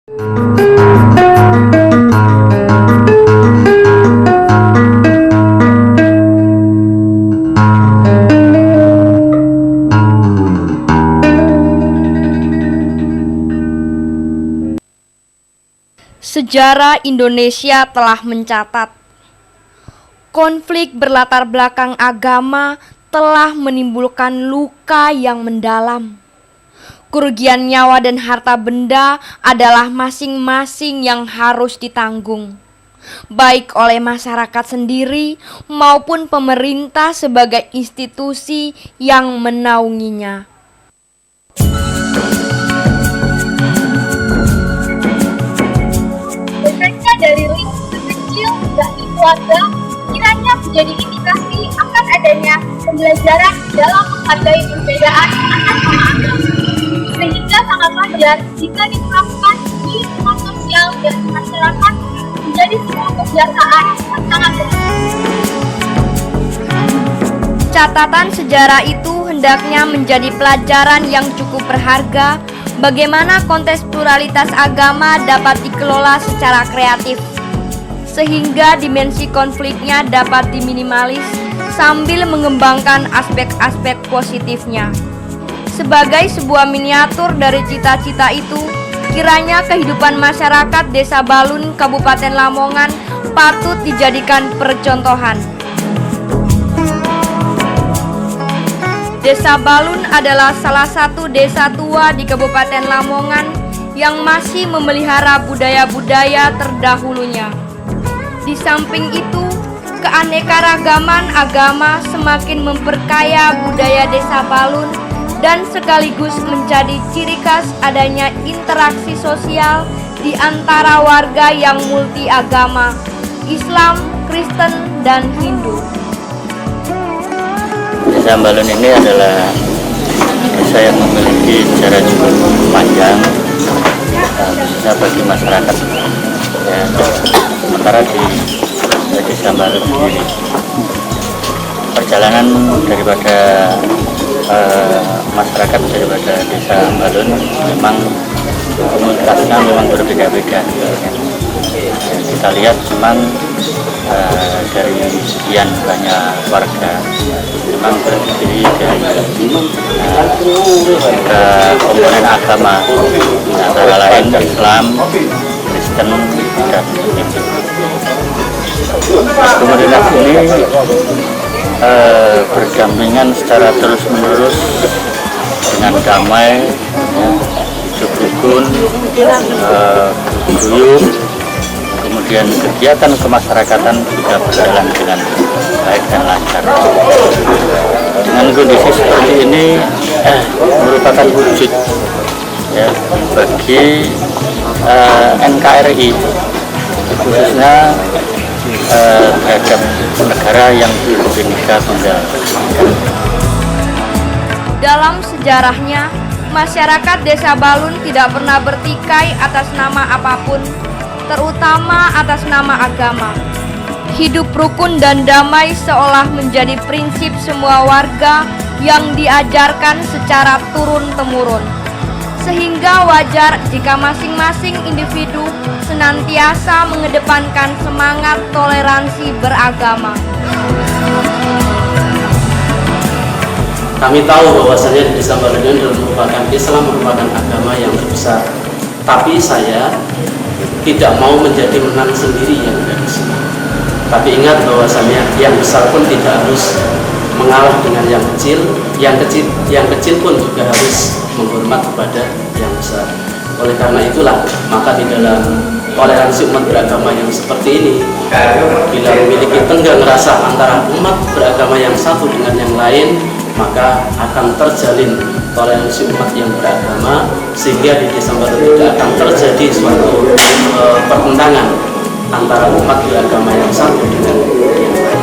Sejarah Indonesia telah mencatat konflik berlatar belakang agama telah menimbulkan luka yang mendalam. Kerugian nyawa dan harta benda adalah masing-masing yang harus ditanggung, baik oleh masyarakat sendiri maupun pemerintah sebagai institusi yang menaunginya. Bekerja dari lingkup kecil dari keluarga kiranya menjadi indikasi akan adanya pembelajaran dalam menghargai perbedaan antar sama agama, sehingga sangat wajar jika diterapkan di lingkungan sosial dan masyarakat menjadi sebuah kebiasaan yang sangat penting. Catatan sejarah itu hendaknya menjadi pelajaran yang cukup berharga bagaimana konteks pluralitas agama dapat dikelola secara kreatif, sehingga dimensi konfliknya dapat diminimalis sambil mengembangkan aspek-aspek positifnya. Sebagai sebuah miniatur dari cita-cita itu, kiranya kehidupan masyarakat Desa Balun, Kabupaten Lamongan patut dijadikan percontohan. Desa Balun adalah salah satu desa tua di Kabupaten Lamongan yang masih memelihara budaya-budaya terdahulunya. Di samping itu, keanekaragaman agama semakin memperkaya budaya Desa Balun dan sekaligus menjadi ciri khas adanya interaksi sosial di antara warga yang multi agama, Islam, Kristen, dan Hindu. Desa Balun ini adalah desa yang memiliki sejarah cukup panjang, khususnya bagi masyarakat. Ya, sementara di Desa Balun sendiri, perjalanan daripada masyarakat daripada Desa Balun memang komunitasnya memang berbeda-beda. Kita lihat memang dari sekian banyak warga memang terdiri dari komponen agama, antara lain Islam, Kristen, dan Hindu. Komunitas ini berdampingan secara terus-menerus dengan damai, hidup rukun, guyup. Kemudian kegiatan kemasyarakatan juga berjalan dengan baik dan lancar. Dengan kondisi seperti ini merupakan wujud ya, bagi NKRI, khususnya terhadap negara yang berbhinneka tunggal. Dalam sejarahnya, masyarakat Desa Balun tidak pernah bertikai atas nama apapun, terutama atas nama agama. Hidup rukun dan damai seolah menjadi prinsip semua warga yang diajarkan secara turun-temurun. Sehingga wajar jika masing-masing individu senantiasa mengedepankan semangat toleransi beragama. Kami tahu bahwasanya di Desa Balun ini merupakan Islam merupakan agama yang terbesar. Tapi saya tidak mau menjadi menang sendiri yang dari sini. Tapi ingat bahwasanya yang besar pun tidak harus mengalah dengan yang kecil. Yang kecil pun juga harus menghormat kepada yang besar. Oleh karena itulah, maka di dalam toleransi umat beragama yang seperti ini, bila memiliki tenggang rasa antara umat beragama yang satu dengan yang lain, maka akan terjalin toleransi umat yang beragama, sehingga di Desa Balun tidak akan terjadi suatu pertentangan antara umat beragama yang satu dengan yang lain.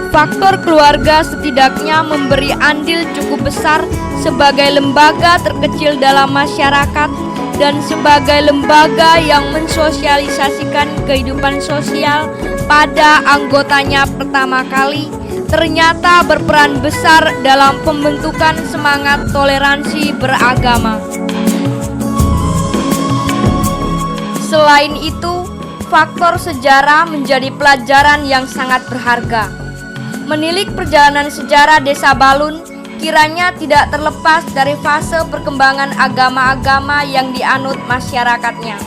Faktor keluarga setidaknya memberi andil cukup besar sebagai lembaga terkecil dalam masyarakat dan sebagai lembaga yang mensosialisasikan kehidupan sosial pada anggotanya pertama kali, ternyata berperan besar dalam pembentukan semangat toleransi beragama. Selain itu, faktor sejarah menjadi pelajaran yang sangat berharga. Menilik perjalanan sejarah Desa Balun kiranya tidak terlepas dari fase perkembangan agama-agama yang dianut masyarakatnya.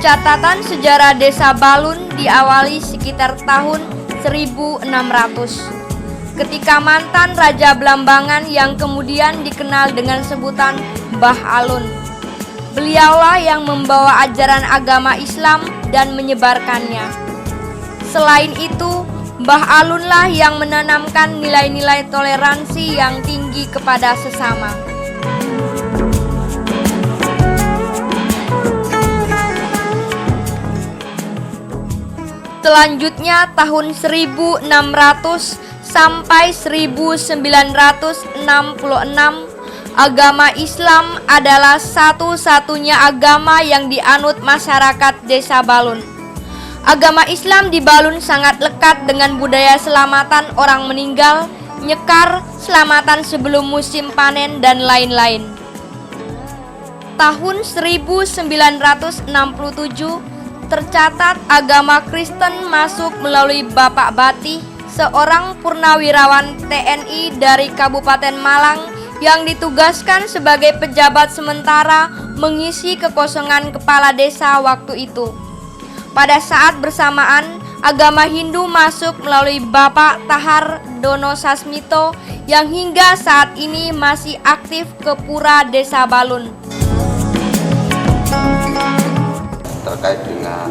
Catatan sejarah Desa Balun diawali sekitar tahun 1600 ketika mantan Raja Blambangan yang kemudian dikenal dengan sebutan Mbah Alun. Beliaulah yang membawa ajaran agama Islam dan menyebarkannya. Selain itu, Mbah Alunlah yang menanamkan nilai-nilai toleransi yang tinggi kepada sesama. Selanjutnya tahun 1600 sampai 1966, agama Islam adalah satu-satunya agama yang dianut masyarakat Desa Balun. Agama Islam di Balun sangat lekat dengan budaya selamatan orang meninggal, nyekar, selamatan sebelum musim panen, dan lain-lain. Tahun 1967 tercatat agama Kristen masuk melalui Bapak Bati, seorang purnawirawan TNI dari Kabupaten Malang yang ditugaskan sebagai pejabat sementara mengisi kekosongan kepala desa waktu itu. Pada saat bersamaan, agama Hindu masuk melalui Bapak Tahar Dono Sasmito yang hingga saat ini masih aktif ke Pura Desa Balun. Terkait dengan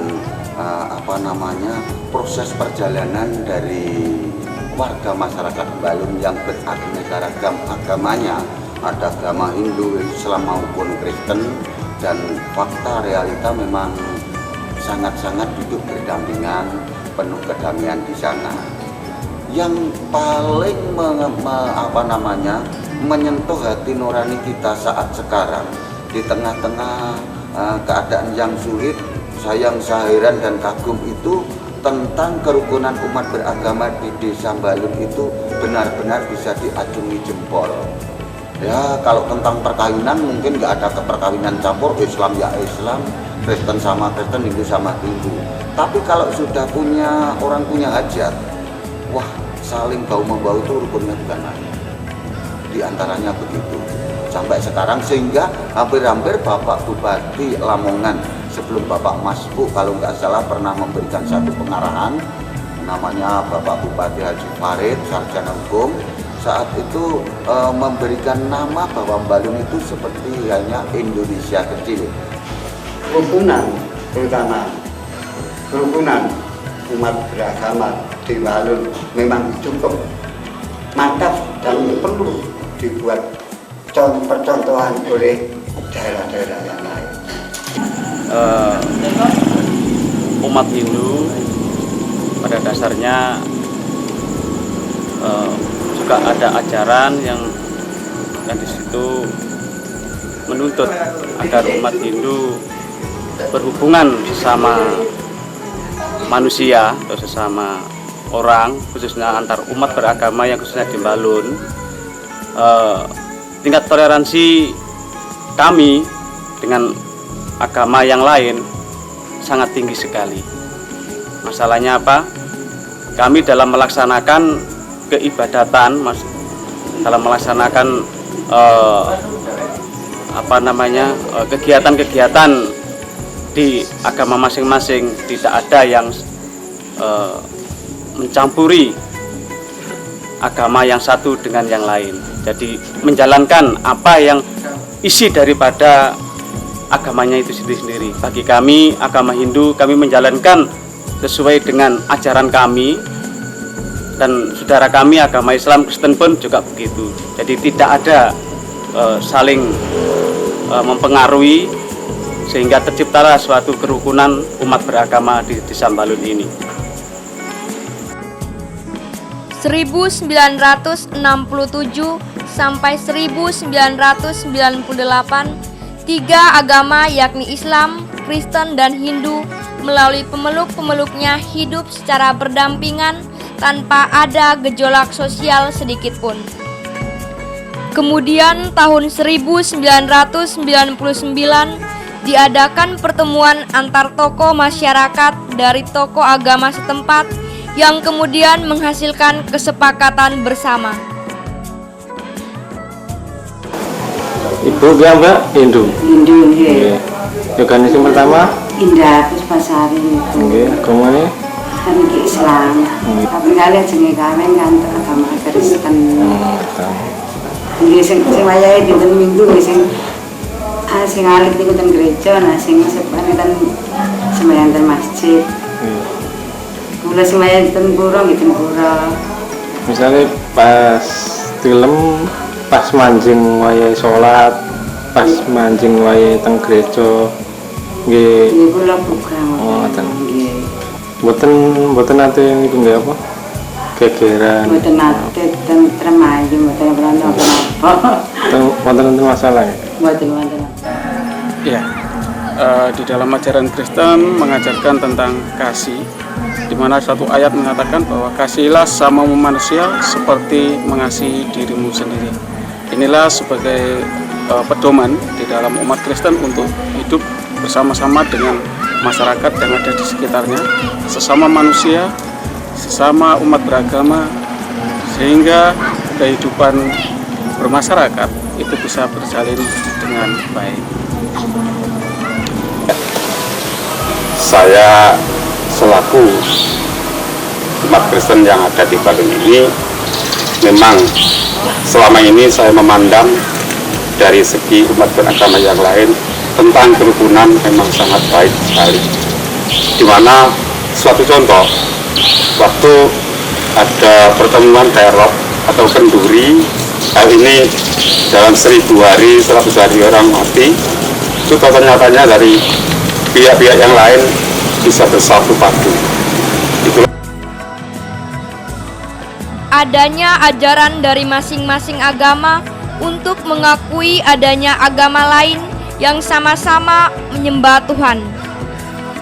proses perjalanan dari warga masyarakat Balun yang beraneka ragam agamanya, ada agama Hindu, Islam maupun Kristen, dan fakta realita memang sangat-sangat duduk berdampingan, penuh kedamaian di sana. Yang paling menyentuh hati nurani kita saat sekarang di tengah-tengah keadaan yang sulit, sayang, heran dan kagum itu tentang kerukunan umat beragama di Desa Balun itu benar-benar bisa diacungi jempol. Ya, kalau tentang perkawinan mungkin nggak ada keperkawinan campur, Islam ya Islam, Kristen sama Kristen, Hindu sama Hindu. Tapi kalau sudah orang punya hajat, wah, saling bahu-membahu itu rukunnya bukan main. Di antaranya begitu. Sampai sekarang sehingga hampir-hampir Bapak Bupati Lamongan sebelum Bapak Masbu kalau nggak salah pernah memberikan satu pengarahan, namanya Bapak Bupati Haji Farid, sarjana hukum, saat itu memberikan nama bahwa Balun itu seperti hanya Indonesia kecil. Kerukunan, terutama kerukunan umat beragama di Balun memang cukup mantap dan perlu dibuat percontohan oleh daerah-daerah yang lain. Umat Hindu pada dasarnya juga ada ajaran yang di situ menuntut agar umat Hindu berhubungan sesama manusia atau sesama orang, khususnya antar umat beragama yang khususnya di Balun. Tingkat toleransi kami dengan agama yang lain sangat tinggi sekali. Masalahnya apa? Kami dalam melaksanakan keibadatan, dalam melaksanakan kegiatan-kegiatan di agama masing-masing tidak ada yang mencampuri agama yang satu dengan yang lain. Jadi menjalankan apa yang isi daripada agamanya itu sendiri. Bagi kami, agama Hindu, kami menjalankan sesuai dengan ajaran kami, dan saudara kami agama Islam, Kristen pun juga begitu. Jadi tidak ada saling mempengaruhi, sehingga terciptalah suatu kerukunan umat beragama di Desa Balun ini. 1967 sampai 1998, tiga agama yakni Islam, Kristen, dan Hindu melalui pemeluk-pemeluknya hidup secara berdampingan tanpa ada gejolak sosial sedikit pun. Kemudian tahun 1999 diadakan pertemuan antar tokoh masyarakat dari tokoh agama setempat yang kemudian menghasilkan kesepakatan bersama. Ibu ya Mbak Hindu. Hindu nggih. Yoganis yang pertama Indah Puspasari niku. nggih, agamane Kan iki Islam. Tapi kali jenenge kawin kan agama Kristen. Nggih sing wayahe dinten Minggu nggih sing alik niku ten gereja, nah sing sepane ten sembahyang ten masjid. Kula sembahyang ten pura nggih ten pura. misalnya pas film pas mancing wayahe sholat, pas mancing wayahe teng gereja nggih. Nggih kula buka. Oh, ngoten. Nggih. Mboten nate niku nggih apa? Gegeran. Mboten nate tentrem ayu, mboten pernah apa-apa. Wonten masalah ya? Mboten. Ya, di dalam ajaran Kristen mengajarkan tentang kasih, di mana satu ayat mengatakan bahwa kasihilah sama manusia seperti mengasihi dirimu sendiri. Inilah sebagai pedoman di dalam umat Kristen untuk hidup bersama-sama dengan masyarakat yang ada di sekitarnya, sesama manusia, sesama umat beragama, sehingga kehidupan bermasyarakat itu bisa berjalin dengan baik. Saya selaku umat Kristen yang ada di Balun ini, memang selama ini saya memandang dari segi umat beragama yang lain tentang kerukunan memang sangat baik sekali. Dimana suatu contoh, waktu ada pertemuan dialog atau kenduri, hal ini dalam 1000 hari, 100 hari orang mati, itu ternyata dari pihak-pihak yang lain bisa bersatu padu. Itulah. Adanya ajaran dari masing-masing agama untuk mengakui adanya agama lain yang sama-sama menyembah Tuhan.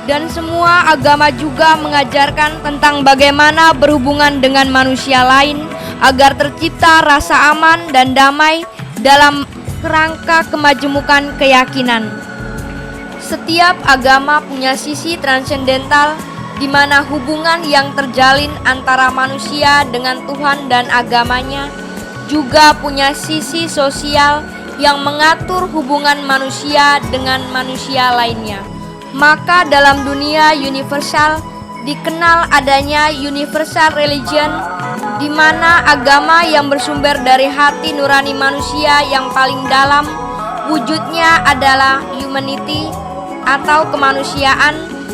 Dan semua agama juga mengajarkan tentang bagaimana berhubungan dengan manusia lain agar tercipta rasa aman dan damai dalam kerangka kemajemukan keyakinan. Setiap agama punya sisi transendental di mana hubungan yang terjalin antara manusia dengan Tuhan dan agamanya juga punya sisi sosial yang mengatur hubungan manusia dengan manusia lainnya. Maka dalam dunia universal dikenal adanya universal religion, di mana agama yang bersumber dari hati nurani manusia yang paling dalam, wujudnya adalah humanity atau kemanusiaan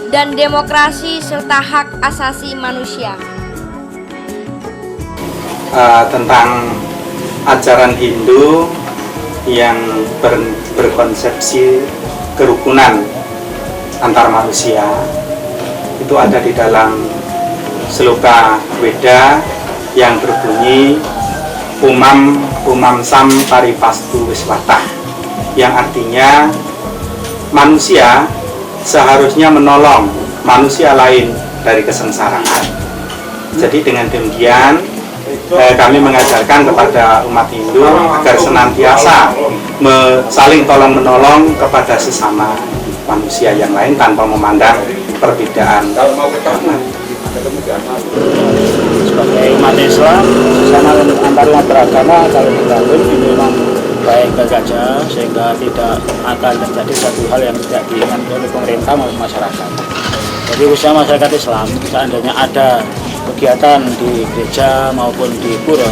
dan demokrasi serta hak asasi manusia. Tentang ajaran Hindu yang berkonsepsi kerukunan antar manusia, itu ada di dalam Sloka Weda yang berbunyi umam sam paripastu wiswatah, yang artinya manusia seharusnya menolong manusia lain dari kesengsaraan. Jadi dengan demikian kami mengajarkan kepada umat Hindu agar senantiasa saling tolong menolong kepada sesama manusia yang lain tanpa memandang perbedaan agama. Sebagai umat Islam, sesama antar umat beragama kalau dibangun ini memang baik-baik saja, sehingga tidak akan terjadi satu hal yang tidak diinginkan oleh pemerintah maupun masyarakat. Jadi khususnya masyarakat Islam, seandainya ada kegiatan di gereja maupun di pura,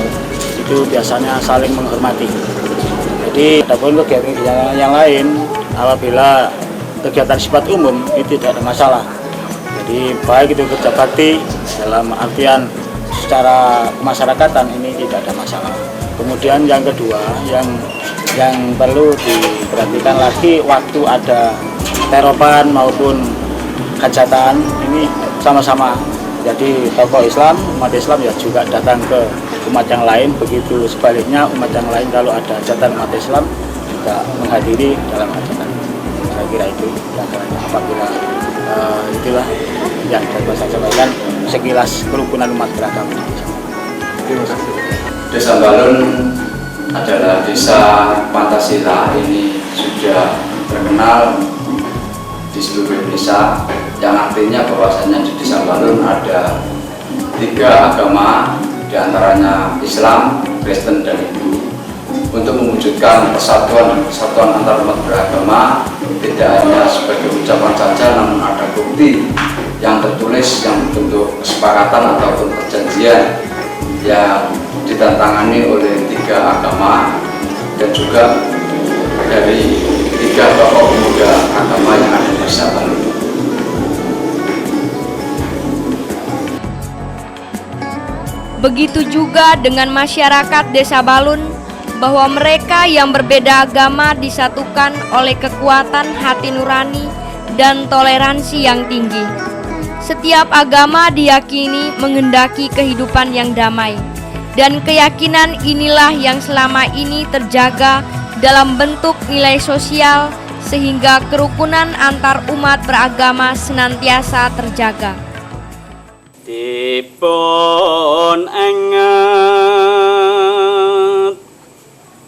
itu biasanya saling menghormati. Jadi adapun kegiatan yang lain, apabila kegiatan sifat umum itu tidak ada masalah. Jadi baik itu kerja bakti dalam artian secara kemasyarakatan ini tidak ada masalah. Kemudian yang kedua yang perlu diperhatikan lagi, waktu ada teropan maupun hajatan ini sama-sama. Jadi tokoh Islam, umat Islam ya juga datang ke umat yang lain, begitu sebaliknya umat yang lain kalau ada hajatan umat Islam juga menghadiri dalam hajatan. Saya kira itu yang apabila itulah yang dapat saya sampaikan sekilas kerukunan umat beragama. Desa Balun adalah desa Pancasila, ini sudah terkenal di seluruh Indonesia, yang artinya bahwasanya di Desa Balun ada 3 agama, diantaranya Islam, Kristen, dan Hindu. Untuk mewujudkan persatuan dan kesatuan antar umat beragama, tidak hanya sebagai ucapan saja, namun ada bukti yang tertulis yang bentuk kesepakatan ataupun perjanjian yang ditandatangani oleh 3 agama dan juga dari 3 tokoh pemuda agama yang ada di Desa Balun. Begitu juga dengan masyarakat Desa Balun, bahwa mereka yang berbeda agama disatukan oleh kekuatan hati nurani dan toleransi yang tinggi. Setiap agama diyakini menghendaki kehidupan yang damai, dan keyakinan inilah yang selama ini terjaga dalam bentuk nilai sosial, sehingga kerukunan antar umat beragama senantiasa terjaga. Dipun enget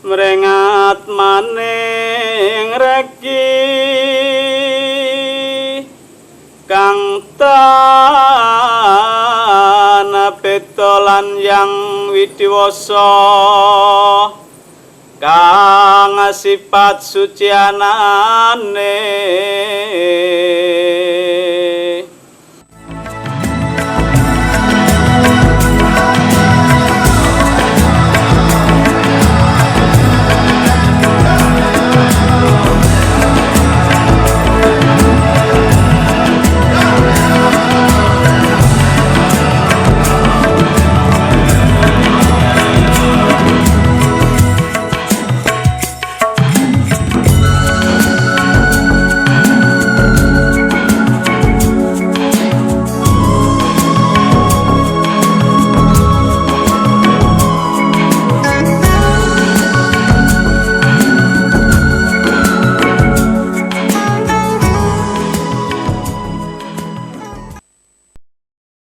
mrengat maning regi kang tanah petolan yang widiwasa kang sifat sucianane